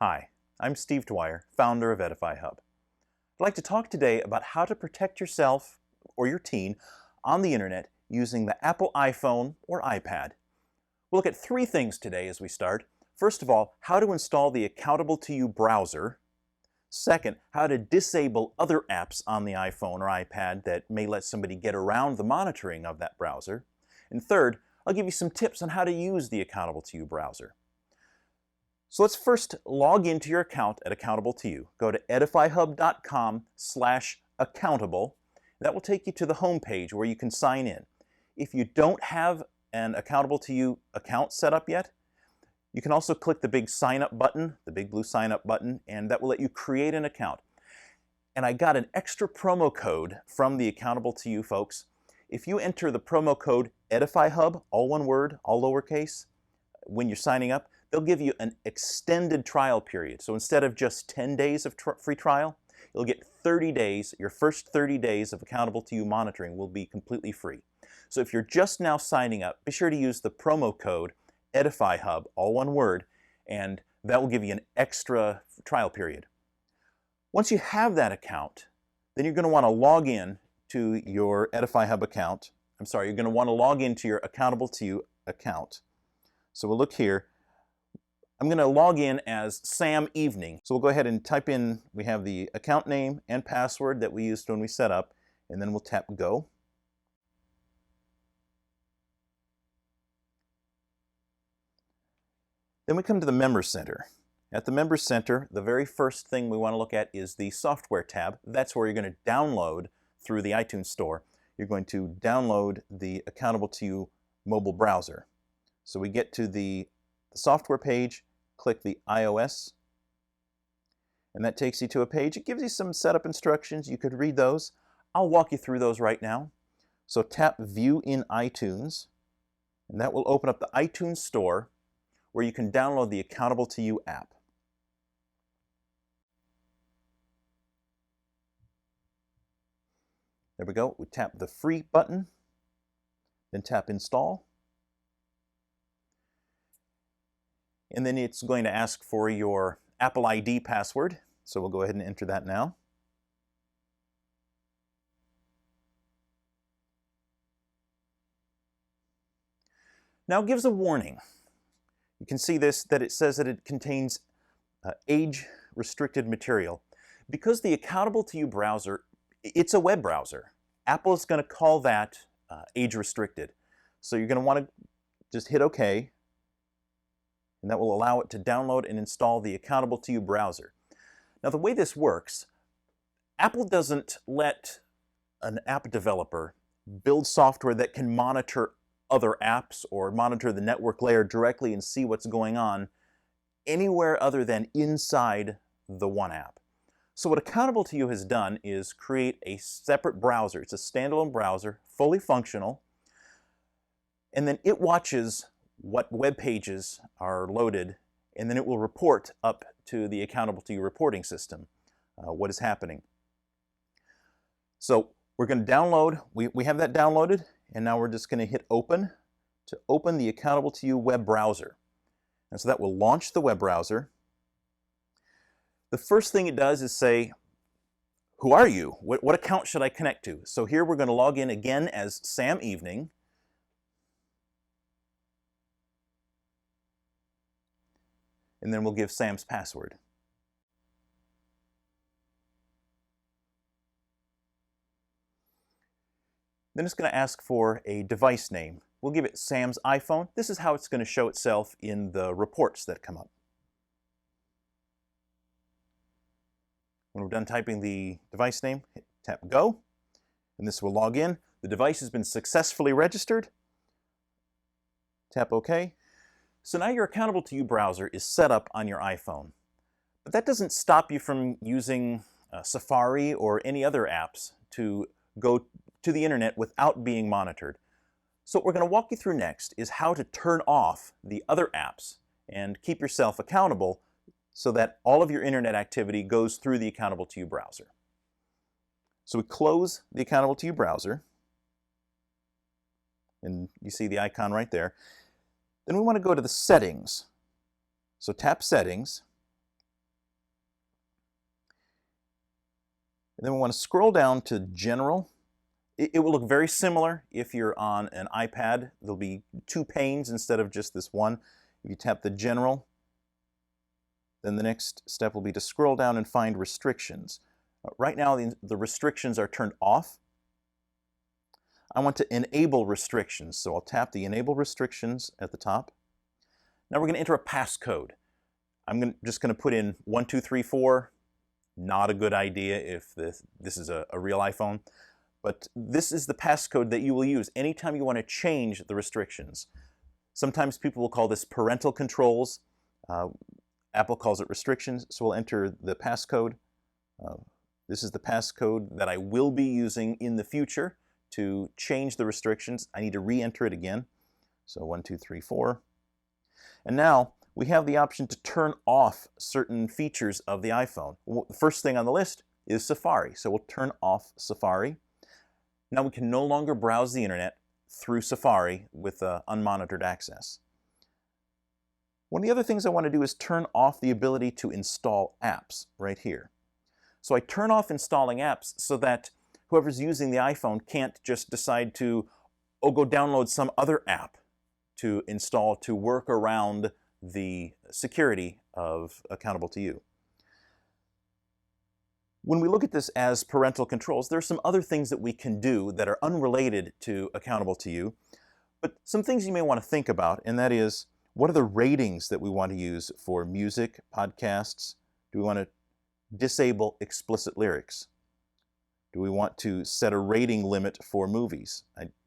Hi, I'm Steve Dwyer, founder of Edify Hub. I'd like to talk today about how to protect yourself or your teen on the internet using the Apple iPhone or iPad. We'll look at three things today as we start. First of all, how to install the Accountable2You browser. Second, how to disable other apps on the iPhone or iPad that may let somebody get around the monitoring of that browser. And third, I'll give you some tips on how to use the Accountable2You browser. So let's first log into your account at Accountable2You. Go to edifyhub.com/accountable. That will take you to the home page where you can sign in. If you don't have an Accountable2You account set up yet, you can also click the big sign up button, the big blue sign up button, and that will let you create an account. And I got an extra promo code from the Accountable2You folks. If you enter the promo code edifyhub, all one word, all lowercase, when you're signing up, they'll give you an extended trial period. So instead of just 10 days of free trial, you'll get 30 days. Your first 30 days of Accountable2You monitoring will be completely free. So if you're just now signing up, be sure to use the promo code edifyhub, all one word, and that will give you an extra trial period. Once you have that account, then you're going to want to log in to your Edify Hub account. You're going to want to log into your Accountable2You account. So we'll look here. I'm going to log in as Sam Evening. So we'll go ahead and type in, we have the account name and password that we used when we set up, and then we'll tap Go. Then we come to the Member Center. At the Member Center, the very first thing we want to look at is the Software tab. That's where you're going to download through the iTunes Store. You're going to download the Accountable2You mobile browser. So we get to the software page, click the iOS, and that takes you to a page. It gives you some setup instructions. You could read those. I'll walk you through those right now. So tap View in iTunes, and that will open up the iTunes Store where you can download the Accountable2You app. There we go. We tap the Free button, then tap Install. And then it's going to ask for your Apple ID password. So we'll go ahead and enter that now. Now it gives a warning. You can see this, that it says that it contains age-restricted material. Because the Accountable2You browser, it's a web browser, Apple is going to call that age-restricted. So you're going to want to just hit OK. And that will allow it to download and install the Accountable2You browser. Now the way this works, Apple doesn't let an app developer build software that can monitor other apps or monitor the network layer directly and see what's going on anywhere other than inside the one app. So what Accountable2You has done is create a separate browser. It's a standalone browser, fully functional, and then it watches what web pages are loaded, and then it will report up to the Accountable2You reporting system what is happening. So we're going to download, we have that downloaded, and now we're just going to hit Open to open the Accountable2You web browser. And so that will launch the web browser. The first thing it does is say, who are you? What account should I connect to? So here we're going to log in again as Sam Evening. And then we'll give Sam's password. Then it's going to ask for a device name. We'll give it Sam's iPhone. This is how it's going to show itself in the reports that come up. When we're done typing the device name, tap Go, and this will log in. The device has been successfully registered. Tap OK. So now your Accountable2You browser is set up on your iPhone. But that doesn't stop you from using Safari or any other apps to go to the internet without being monitored. So what we're going to walk you through next is how to turn off the other apps and keep yourself accountable so that all of your internet activity goes through the Accountable2You browser. So we close the Accountable2You browser, and you see the icon right there. Then we want to go to the settings. So tap Settings, And then we want to scroll down to General. It will look very similar if you're on an iPad. There'll be two panes instead of just this one. If you tap the General, then the next step will be to scroll down and find Restrictions. Right now, the restrictions are turned off. I want to enable restrictions, so I'll tap the Enable Restrictions at the top. Now we're going to enter a passcode. I'm just going to put in 1234. Not a good idea if this is a real iPhone. But this is the passcode that you will use anytime you want to change the restrictions. Sometimes people will call this parental controls. Apple calls it restrictions, so we'll enter the passcode. This is the passcode that I will be using in the future to change the restrictions. I need to re-enter it again. So 1234. And now we have the option to turn off certain features of the iPhone. The first thing on the list is Safari, so we'll turn off Safari. Now we can no longer browse the internet through Safari with unmonitored access. One of the other things I want to do is turn off the ability to install apps right here. So I turn off installing apps so that whoever's using the iPhone can't just decide to, go download some other app to install to work around the security of Accountable2You. When we look at this as parental controls, there are some other things that we can do that are unrelated to Accountable2You, but some things you may want to think about, and that is, what are the ratings that we want to use for music, podcasts? Do we want to disable explicit lyrics? Do we want to set a rating limit for movies?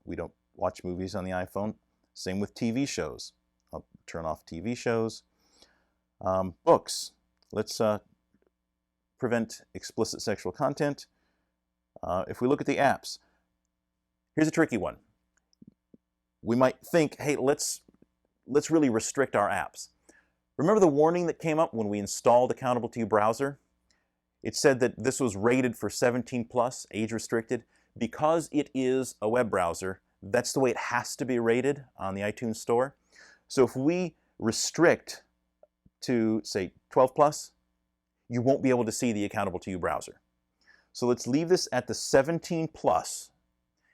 We don't watch movies on the iPhone. Same with TV shows. I'll turn off TV shows. Books. Let's prevent explicit sexual content. If we look at the apps, here's a tricky one. We might think, hey, let's really restrict our apps. Remember the warning that came up when we installed Accountable2You browser? It said that this was rated for 17 plus, age restricted. Because it is a web browser, that's the way it has to be rated on the iTunes Store. So if we restrict to, say, 12 plus, you won't be able to see the Accountable2You browser. So let's leave this at the 17 plus,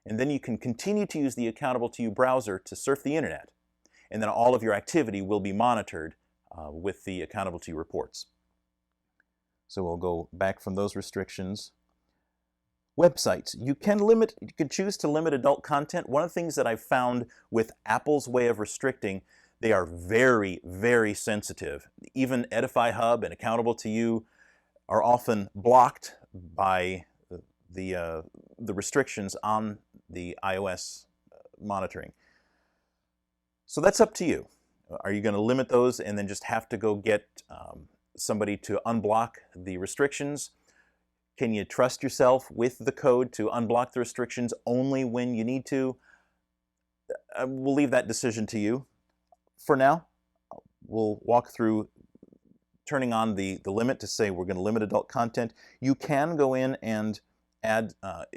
and then you can continue to use the Accountable2You browser to surf the internet, and then all of your activity will be monitored with the Accountable2You reports. So we'll go back from those restrictions. Websites. You can choose to limit adult content. One of the things that I've found with Apple's way of restricting, they are very, very sensitive. Even Edify Hub and Accountable2You are often blocked by the restrictions on the iOS monitoring. So that's up to you. Are you going to limit those and then just have to go get somebody to unblock the restrictions? Can you trust yourself with the code to unblock the restrictions only when you need to? We'll leave that decision to you. For now, we'll walk through turning on the limit to say we're going to limit adult content. You can go in and add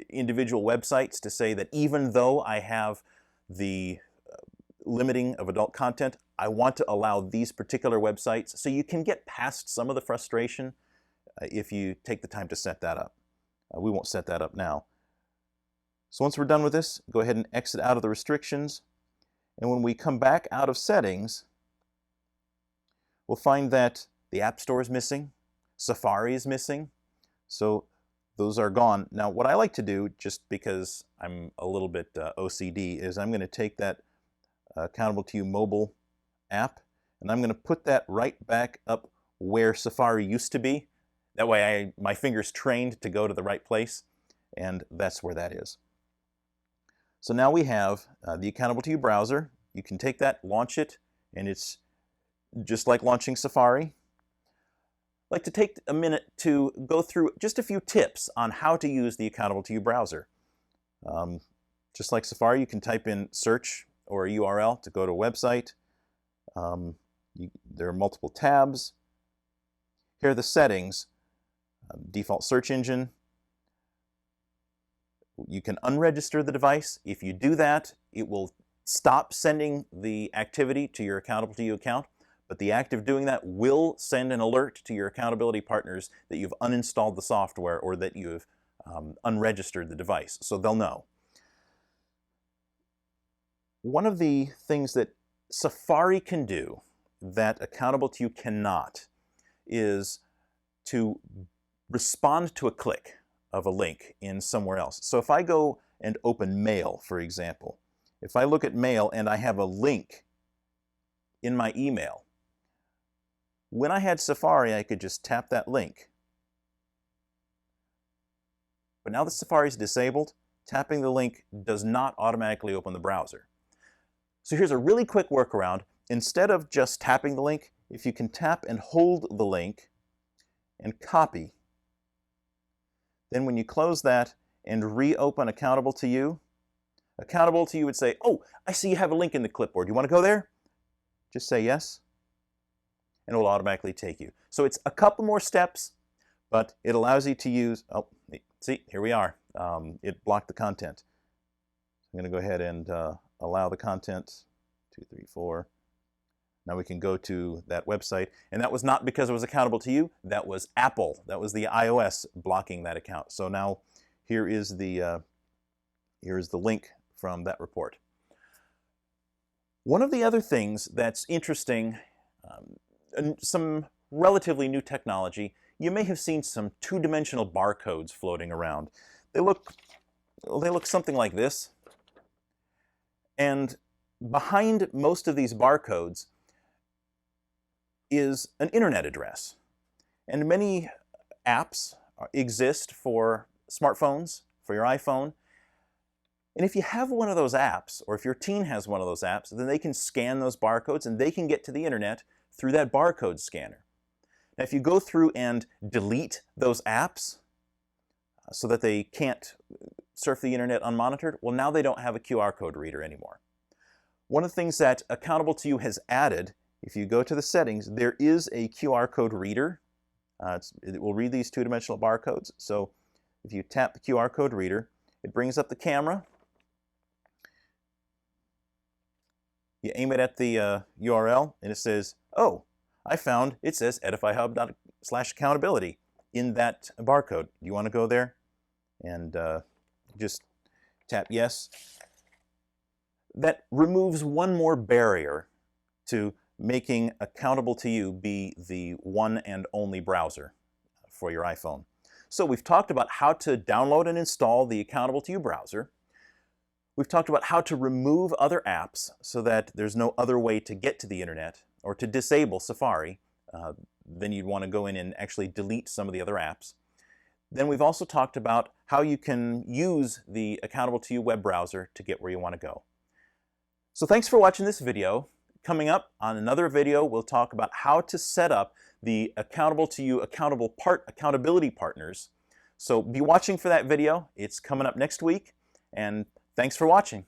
individual websites to say that even though I have the limiting of adult content, I want to allow these particular websites, so you can get past some of the frustration if you take the time to set that up. We won't set that up now. So once we're done with this, go ahead and exit out of the restrictions. And when we come back out of settings, we'll find that the App Store is missing, Safari is missing, so those are gone. Now what I like to do, just because I'm a little bit OCD, is I'm going to take that Accountable2You mobile app, and I'm going to put that right back up where Safari used to be. That way my finger's trained to go to the right place, and that's where that is. So now we have the Accountable2You browser. You can take that, launch it, and it's just like launching Safari. I'd like to take a minute to go through just a few tips on how to use the Accountable2You browser. Just like Safari, you can type in search or a URL to go to a website. There are multiple tabs. Here are the settings. Default search engine. You can unregister the device. If you do that, it will stop sending the activity to your Accountable2You account, but the act of doing that will send an alert to your accountability partners that you've uninstalled the software or that you've unregistered the device, so they'll know. One of the things that Safari can do that Accountable2You cannot is to respond to a click of a link in somewhere else. So if I go and open Mail, for example, if I look at Mail and I have a link in my email, when I had Safari, I could just tap that link. But now that Safari is disabled, tapping the link does not automatically open the browser. So here's a really quick workaround. Instead of just tapping the link, if you can tap and hold the link and copy, then when you close that and reopen Accountable2You, Accountable2You would say, oh, I see you have a link in the clipboard. You want to go there? Just say yes, and it will automatically take you. So it's a couple more steps, but it allows you to use, oh, see, here we are. It blocked the content. I'm going to go ahead and allow the content, 2, 3, 4. Now we can go to that website, and that was not because it was Accountable2You, that was Apple. That was the iOS blocking that account. So now here is the link from that report. One of the other things that's interesting, some relatively new technology, you may have seen some two-dimensional barcodes floating around. They look something like this. And behind most of these barcodes is an internet address. And many apps exist for smartphones, for your iPhone. And if you have one of those apps, or if your teen has one of those apps, then they can scan those barcodes and they can get to the internet through that barcode scanner. Now, if you go through and delete those apps so that they can't surf the internet unmonitored, well, now they don't have a QR code reader anymore. One of the things that Accountable2You has added, if you go to the settings, there is a QR code reader. It will read these two-dimensional barcodes. So if you tap the QR code reader, it brings up the camera. You aim it at the URL, and it says, oh, it says edifyhub./accountability in that barcode. Do you want to go there? And just tap yes. That removes one more barrier to making Accountable2You be the one and only browser for your iPhone. So we've talked about how to download and install the Accountable2You browser. We've talked about how to remove other apps so that there's no other way to get to the internet or to disable Safari. Then you'd want to go in and actually delete some of the other apps. Then we've also talked about how you can use the Accountable2You web browser to get where you want to go. So thanks for watching this video. Coming up on another video, we'll talk about how to set up the Accountable2You accountability partners. So be watching for that video. It's coming up next week, and thanks for watching.